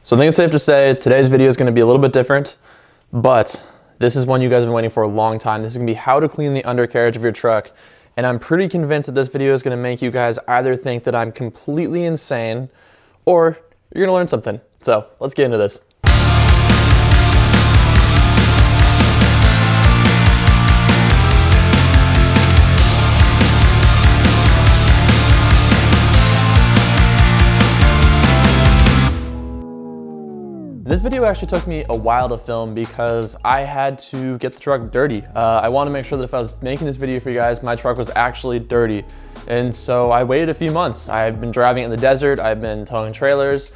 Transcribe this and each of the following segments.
So I think it's safe to say today's video is going to be a little bit different, but this is one you guys have been waiting for a long time. This is going to be how to clean the undercarriage of your truck. And I'm pretty convinced that this video is going to make you guys either think that I'm completely insane or you're going to learn something. So let's get into this. This video actually took me a while to film because I had to get the truck dirty. I want to make sure that if I was making this video for you guys, my truck was actually dirty. And so I waited a few months. I've been driving in the desert. I've been towing trailers.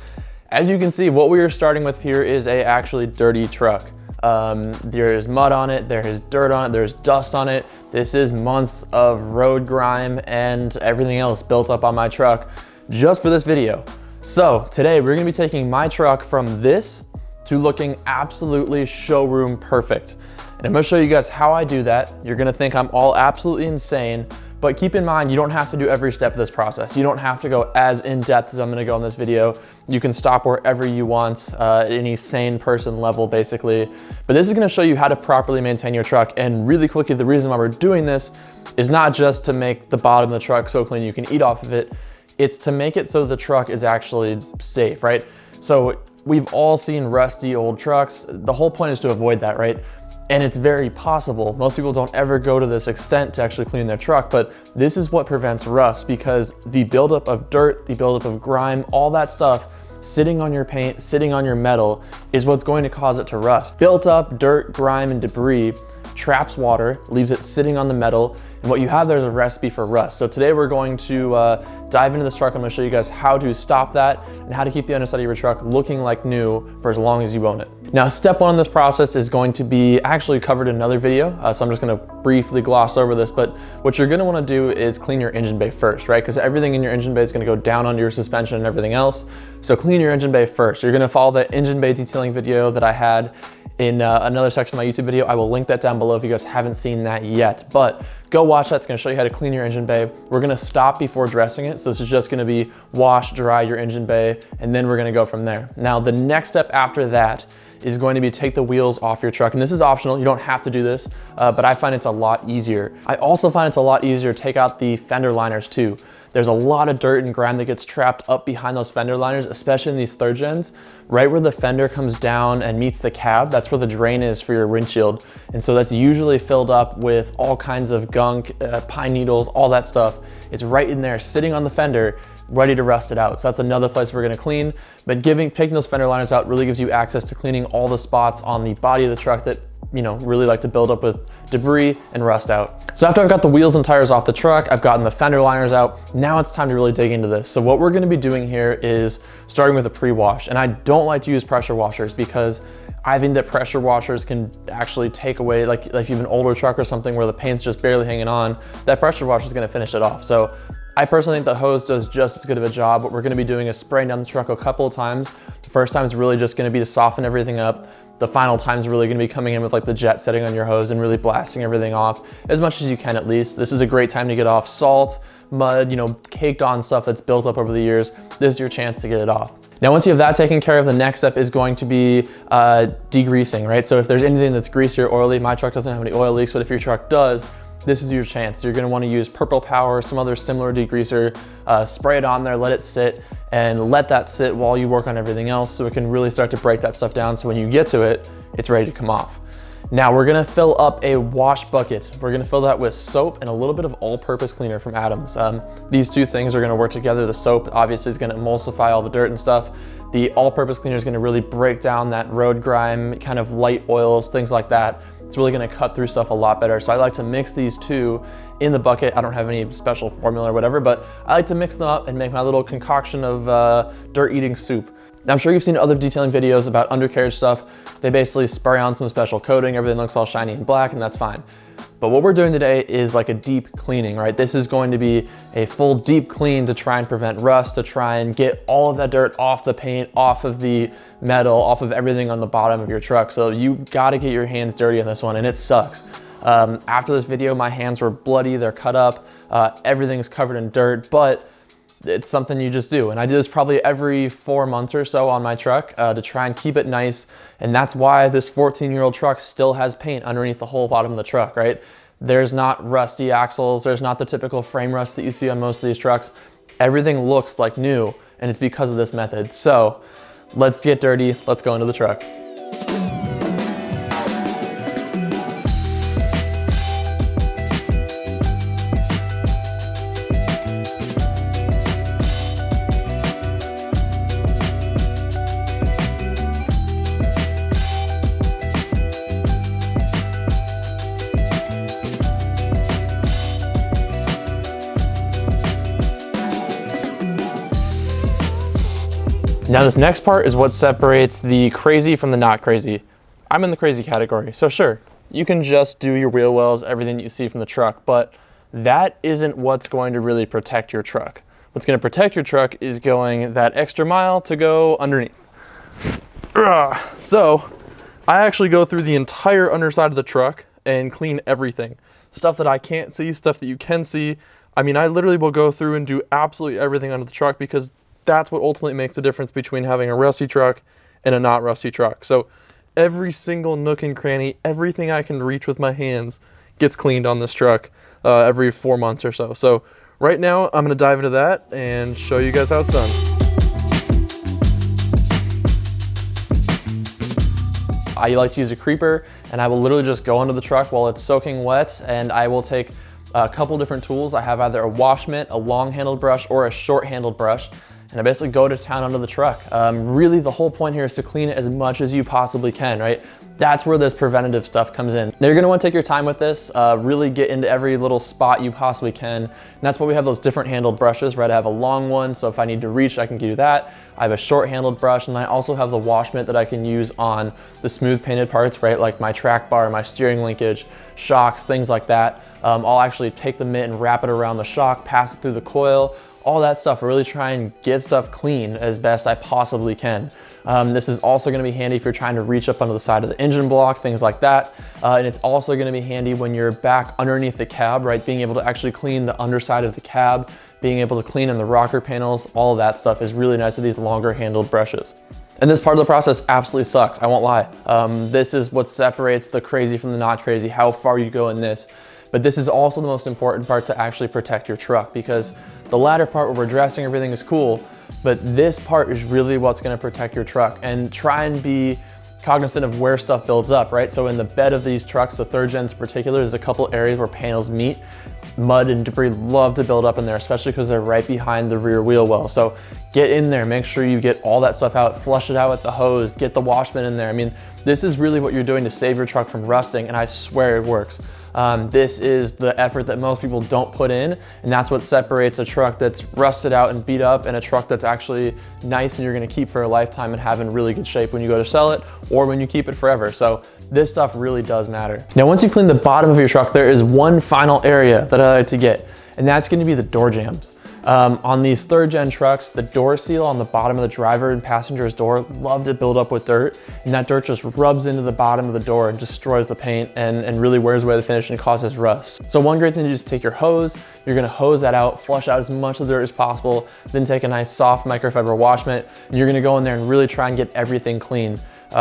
As you can see, what we are starting with here is a actually dirty truck. There is mud on it, there is dirt on it, there's dust on it. This is months of road grime and everything else built up on my truck just for this video. So today we're gonna be taking my truck from this to looking absolutely showroom perfect. And I'm gonna show you guys how I do that. You're gonna think I'm all absolutely insane, but keep in mind, you don't have to do every step of this process. You don't have to go as in depth as I'm gonna go in this video. You can stop wherever you want, at any sane person level basically. But this is gonna show you how to properly maintain your truck. And really quickly, the reason why we're doing this is not just to make the bottom of the truck so clean you can eat off of it. It's to make it so the truck is actually safe, right? So we've all seen rusty old trucks. The whole point is to avoid that, right? And it's very possible. Most people don't ever go to this extent to actually clean their truck, but this is what prevents rust, because the buildup of dirt, the buildup of grime, all that stuff sitting on your paint, sitting on your metal is what's going to cause it to rust. Built up dirt, grime, and debris traps water, leaves it sitting on the metal, and what you have there is a recipe for rust. So today we're going to dive into this truck. I'm gonna show you guys how to stop that and how to keep the underside of your truck looking like new for as long as you own it. Now, step one in this process is going to be actually covered in another video, so I'm just gonna briefly gloss over this, but what you're gonna wanna do is clean your engine bay first, right? Because everything in your engine bay is gonna go down onto your suspension and everything else. So clean your engine bay first. You're gonna follow the engine bay detailing video that I had in another section of my YouTube video. I will link that down below if you guys haven't seen that yet, but go watch that. It's gonna show you how to clean your engine bay. We're gonna stop before dressing it. So this is just gonna be wash, dry your engine bay, and then we're gonna go from there. Now, the next step after that is going to be take the wheels off your truck. And this is optional, you don't have to do this, but I find it's a lot easier. I also find it's a lot easier to take out the fender liners too. There's a lot of dirt and grime that gets trapped up behind those fender liners, especially in these third gens. Right where the fender comes down and meets the cab, that's where the drain is for your windshield. And so that's usually filled up with all kinds of gunk, pine needles, all that stuff. It's right in there, sitting on the fender, ready to rust it out. So that's another place we're gonna clean. But taking those fender liners out really gives you access to cleaning all the spots on the body of the truck that really like to build up with debris and rust out. So after I've got the wheels and tires off the truck, I've gotten the fender liners out, now it's time to really dig into this. So what we're gonna be doing here is starting with a pre-wash. And I don't like to use pressure washers because I think that pressure washers can actually take away, like if you have an older truck or something where the paint's just barely hanging on, that pressure washer is gonna finish it off. So I personally think the hose does just as good of a job. What we're gonna be doing is spraying down the truck a couple of times. The first time is really just gonna be to soften everything up. The final time is really gonna be coming in with like the jet setting on your hose and really blasting everything off as much as you can at least. This is a great time to get off salt, mud, caked on stuff that's built up over the years. This is your chance to get it off. Now, once you have that taken care of, the next step is going to be degreasing, right? So if there's anything that's greasy or oily, my truck doesn't have any oil leaks, but if your truck does, this is your chance. You're gonna wanna use Purple Power, some other similar degreaser, spray it on there, let it sit, and let that sit while you work on everything else so it can really start to break that stuff down so when you get to it, it's ready to come off. Now we're gonna fill up a wash bucket. We're gonna fill that with soap and a little bit of all-purpose cleaner from Adams. These two things are gonna work together. The soap obviously is gonna emulsify all the dirt and stuff. The all-purpose cleaner is gonna really break down that road grime, kind of light oils, things like that. It's really gonna cut through stuff a lot better. So I like to mix these two in the bucket. I don't have any special formula or whatever, but I like to mix them up and make my little concoction of dirt-eating soup. Now, I'm sure you've seen other detailing videos about undercarriage stuff. They basically spray on some special coating, everything looks all shiny and black, and that's fine. But what we're doing today is like a deep cleaning, right? This is going to be a full deep clean to try and prevent rust, to try and get all of that dirt off the paint, off of the metal, off of everything on the bottom of your truck. So you gotta get your hands dirty on this one, and it sucks. After this video, my hands were bloody, they're cut up, everything's covered in dirt, but it's something you just do. And I do this probably every 4 months or so on my truck to try and keep it nice. And that's why this 14-year-old truck still has paint underneath the whole bottom of the truck, right? There's not rusty axles. There's not the typical frame rust that you see on most of these trucks. Everything looks like new, and it's because of this method. So let's get dirty. Let's go into the truck. Now this next part is what separates the crazy from the not crazy. I'm in the crazy category, so sure, you can just do your wheel wells, everything you see from the truck, but that isn't what's going to really protect your truck. What's going to protect your truck is going that extra mile to go underneath. So I actually go through the entire underside of the truck and clean everything. Stuff that I can't see, stuff that you can see. I mean, I literally will go through and do absolutely everything under the truck because that's what ultimately makes the difference between having a rusty truck and a not rusty truck. So every single nook and cranny, everything I can reach with my hands gets cleaned on this truck every 4 months or so. So right now I'm gonna dive into that and show you guys how it's done. I like to use a creeper, and I will literally just go under the truck while it's soaking wet, and I will take a couple different tools. I have either a wash mitt, a long handled brush, or a short handled brush. And I basically go to town under the truck. Really, the whole point here is to clean it as much as you possibly can, right? That's where this preventative stuff comes in. Now you're gonna wanna take your time with this, really get into every little spot you possibly can. And that's why we have those different handled brushes, right? I have a long one, so if I need to reach, I can do that. I have a short handled brush, and then I also have the wash mitt that I can use on the smooth painted parts, right? Like my track bar, my steering linkage, shocks, things like that. I'll actually take the mitt and wrap it around the shock, pass it through the coil, all that stuff, really try and get stuff clean as best I possibly can. This is also gonna be handy if you're trying to reach up under the side of the engine block, things like that. And it's also gonna be handy when you're back underneath the cab, right? Being able to actually clean the underside of the cab, being able to clean in the rocker panels, all of that stuff is really nice with these longer handled brushes. And this part of the process absolutely sucks, I won't lie. This is what separates the crazy from the not crazy, how far you go in this. But this is also the most important part to actually protect your truck, because the latter part where we're dressing everything is cool, but this part is really what's gonna protect your truck. And try and be cognizant of where stuff builds up, right? So in the bed of these trucks, the third gens in particular, there's a couple areas where panels meet. Mud and debris love to build up in there, especially because they're right behind the rear wheel well. So get in there, make sure you get all that stuff out, flush it out with the hose, get the wash mitt in there. I mean, this is really what you're doing to save your truck from rusting, and I swear it works. This is the effort that most people don't put in, and that's what separates a truck that's rusted out and beat up and a truck that's actually nice and you're gonna keep for a lifetime and have in really good shape when you go to sell it or when you keep it forever. So this stuff really does matter. Now, once you clean the bottom of your truck, there is one final area that I like to get, and that's gonna be the door jambs. On these third gen trucks, the door seal on the bottom of the driver and passenger's door love to build up with dirt, and that dirt just rubs into the bottom of the door and destroys the paint and really wears away the finish and causes rust. So one great thing to do is take your hose, you're gonna hose that out, flush out as much of the dirt as possible, then take a nice soft microfiber wash mitt, and you're gonna go in there and really try and get everything clean.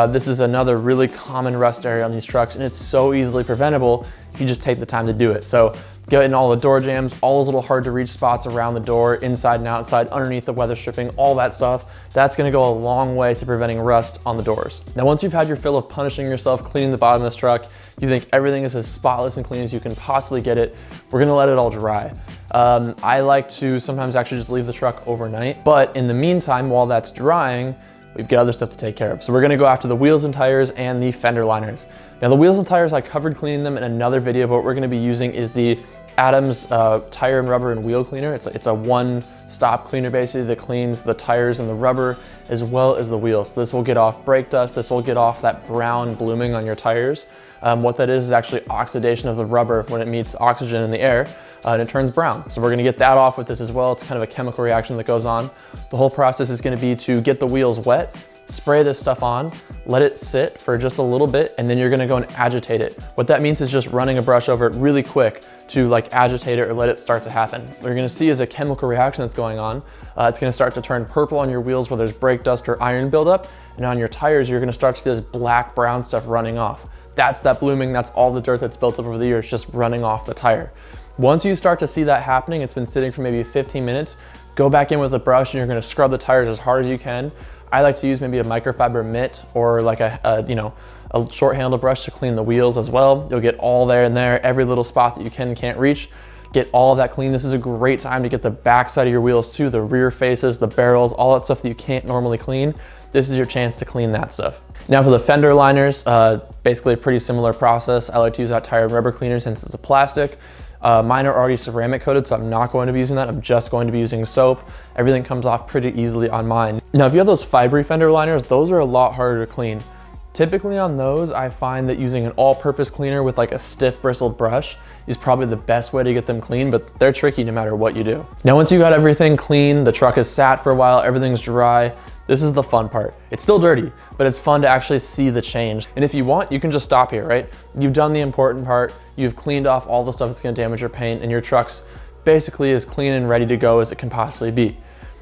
This is another really common rust area on these trucks, and it's so easily preventable if you just take the time to do it. So getting all the door jambs, all those little hard to reach spots around the door, inside and outside, underneath the weather stripping, all that stuff, that's gonna go a long way to preventing rust on the doors. Now, once you've had your fill of punishing yourself, cleaning the bottom of this truck, you think everything is as spotless and clean as you can possibly get it, we're gonna let it all dry. I like to sometimes actually just leave the truck overnight, but in the meantime, while that's drying, we've got other stuff to take care of. So we're gonna go after the wheels and tires and the fender liners. Now the wheels and tires, I covered cleaning them in another video, but what we're gonna be using is the Adams tire and rubber and wheel cleaner. It's a one-stop cleaner basically that cleans the tires and the rubber as well as the wheels. So this will get off brake dust, this will get off that brown blooming on your tires. What that is actually oxidation of the rubber when it meets oxygen in the air, and it turns brown. So we're gonna get that off with this as well. It's kind of a chemical reaction that goes on. The whole process is gonna be to get the wheels wet, spray this stuff on, let it sit for just a little bit, and then you're gonna go and agitate it. What that means is just running a brush over it really quick to like agitate it or let it start to happen. What you're gonna see is a chemical reaction that's going on. It's gonna start to turn purple on your wheels where there's brake dust or iron buildup, and on your tires, you're gonna start to see this black brown stuff running off. That's that blooming, that's all the dirt that's built up over the years just running off the tire. Once you start to see that happening, it's been sitting for maybe 15 minutes, go back in with a brush and you're gonna scrub the tires as hard as you can. I like to use maybe a microfiber mitt or like a short handle brush to clean the wheels as well. You'll get all there and there, every little spot that you can and can't reach, get all of that clean. This is a great time to get the back side of your wheels too, the rear faces, the barrels, all that stuff that you can't normally clean. This is your chance to clean that stuff. Now for the fender liners, basically a pretty similar process. I like to use that tire and rubber cleaner since it's a plastic. Mine are already ceramic coated, so I'm not going to be using that. I'm just going to be using soap. Everything comes off pretty easily on mine. Now, if you have those fibery fender liners, those are a lot harder to clean. Typically on those, I find that using an all-purpose cleaner with like a stiff bristled brush is probably the best way to get them clean, but they're tricky no matter what you do. Now, once you got everything clean, the truck is sat for a while, everything's dry, this is the fun part. It's still dirty, but it's fun to actually see the change. And if you want, you can just stop here, right? You've done the important part. You've cleaned off all the stuff that's gonna damage your paint, and your truck's basically as clean and ready to go as it can possibly be.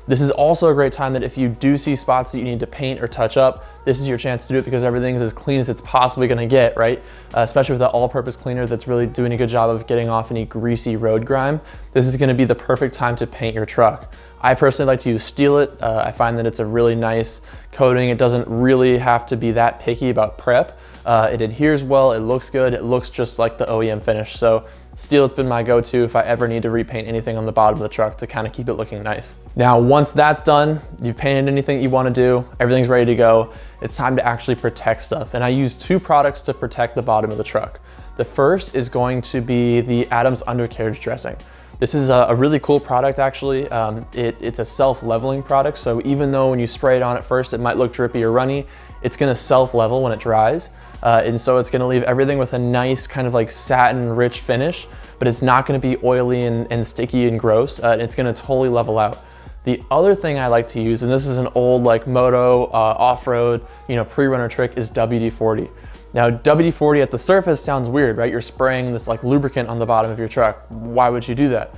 This is also a great time that if you do see spots that you need to paint or touch up, this is your chance to do it because everything's as clean as it's possibly gonna get, right? Especially with that all-purpose cleaner that's really doing a good job of getting off any greasy road grime. This is gonna be the perfect time to paint your truck. I personally like to use Steel It. I find that it's a really nice coating. It doesn't really have to be that picky about prep. It adheres well, it looks good, it looks just like the OEM finish. So Steel It's been my go-to if I ever need to repaint anything on the bottom of the truck to kind of keep it looking nice. Now, once that's done, you've painted anything you want to do, everything's ready to go, it's time to actually protect stuff. And I use two products to protect the bottom of the truck. The first is going to be the Adams Undercarriage dressing. This is a really cool product actually. It's a self-leveling product, so even though when you spray it on at first it might look drippy or runny, it's gonna self-level when it dries. And so it's gonna leave everything with a nice kind of like satin rich finish, but it's not gonna be oily and sticky and gross. It's gonna totally level out. The other thing I like to use, and this is an old like moto, off-road, pre-runner trick, is WD-40. Now, WD-40 at the surface sounds weird, right? You're spraying this like lubricant on the bottom of your truck. Why would you do that?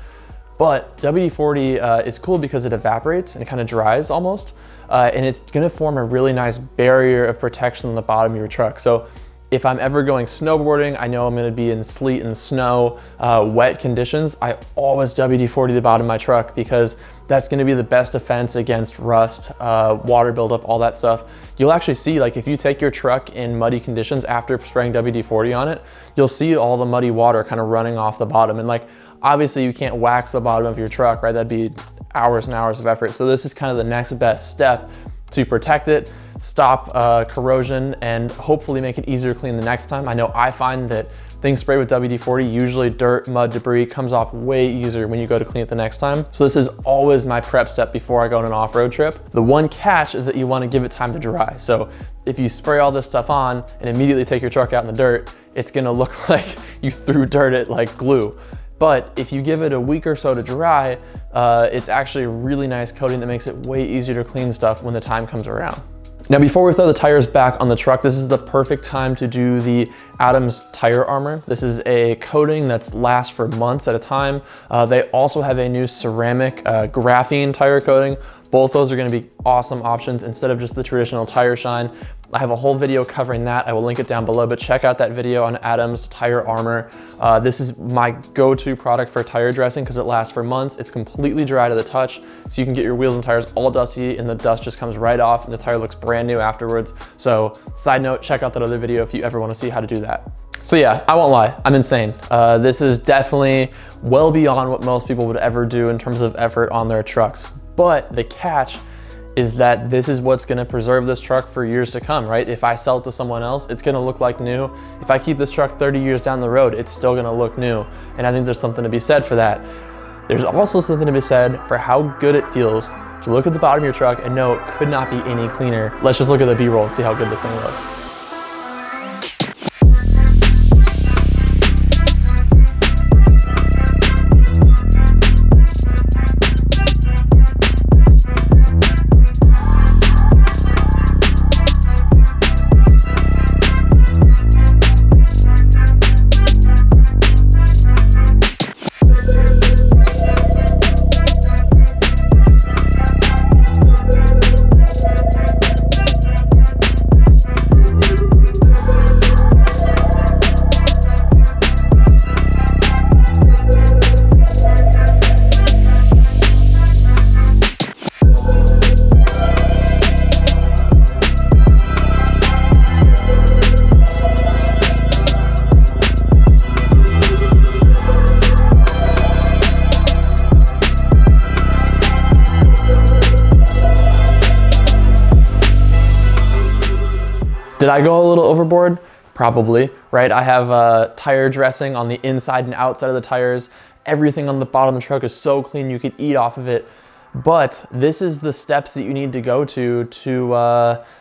But WD-40 is cool because it evaporates and it kind of dries almost. And it's gonna form a really nice barrier of protection on the bottom of your truck. So if I'm ever going snowboarding, I know I'm gonna be in sleet and snow, wet conditions, I always WD-40 the bottom of my truck because that's gonna be the best defense against rust, water buildup, all that stuff. You'll actually see, like if you take your truck in muddy conditions after spraying WD-40 on it, you'll see all the muddy water kind of running off the bottom. And like, obviously you can't wax the bottom of your truck, right? That'd be hours and hours of effort. So this is kind of the next best step to protect it, stop corrosion, and hopefully make it easier to clean the next time. I know I find that things sprayed with WD-40, usually dirt, mud, debris, comes off way easier when you go to clean it the next time. So this is always my prep step before I go on an off-road trip. The one catch is that you want to give it time to dry. So if you spray all this stuff on and immediately take your truck out in the dirt, it's gonna look like you threw dirt at like glue. But if you give it a week or so to dry, it's actually a really nice coating that makes it way easier to clean stuff when the time comes around. Now, before we throw the tires back on the truck, this is the perfect time to do the Adams tire armor. This is a coating that's lasts for months at a time. They also have a new ceramic graphene tire coating. Both those are gonna be awesome options instead of just the traditional tire shine. I have a whole video covering that. I will link it down below, but check out that video on Adams tire armor. This is my go-to product for tire dressing because it lasts for months. It's completely dry to the touch, so you can get your wheels and tires all dusty and the dust just comes right off and the tire looks brand new afterwards. So side note, check out that other video if you ever want to see how to do that. So yeah, I won't lie, I'm insane. This is definitely well beyond what most people would ever do in terms of effort on their trucks. But the catch is that this is what's gonna preserve this truck for years to come, right? If I sell it to someone else, it's gonna look like new. If I keep this truck 30 years down the road, it's still gonna look new. And I think there's something to be said for that. There's also something to be said for how good it feels to look at the bottom of your truck and know it could not be any cleaner. Let's just look at the B-roll and see how good this thing looks. Did I go a little overboard? Probably, right? I have tire dressing on the inside and outside of the tires. Everything on the bottom of the truck is so clean you could eat off of it. But this is the steps that you need to go to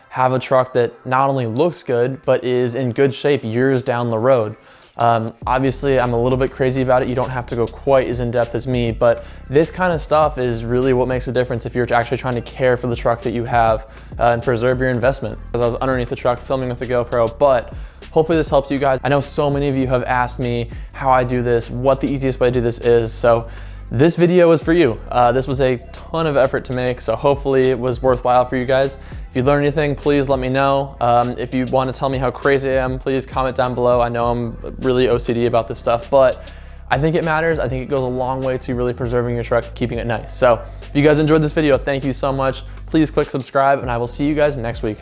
have a truck that not only looks good, but is in good shape years down the road. Obviously, I'm a little bit crazy about it. You don't have to go quite as in depth as me, but this kind of stuff is really what makes a difference if you're actually trying to care for the truck that you have and preserve your investment. Because I was underneath the truck filming with the GoPro, but hopefully this helps you guys. I know so many of you have asked me how I do this, what the easiest way to do this is, so this video is for you. This was a ton of effort to make, so hopefully it was worthwhile for you guys. If you learned anything, please let me know. If you want to tell me how crazy I am, please comment down below. I know I'm really OCD about this stuff, but I think it matters. I think it goes a long way to really preserving your truck, keeping it nice. So if you guys enjoyed this video, thank you so much. Please click subscribe, and I will see you guys next week.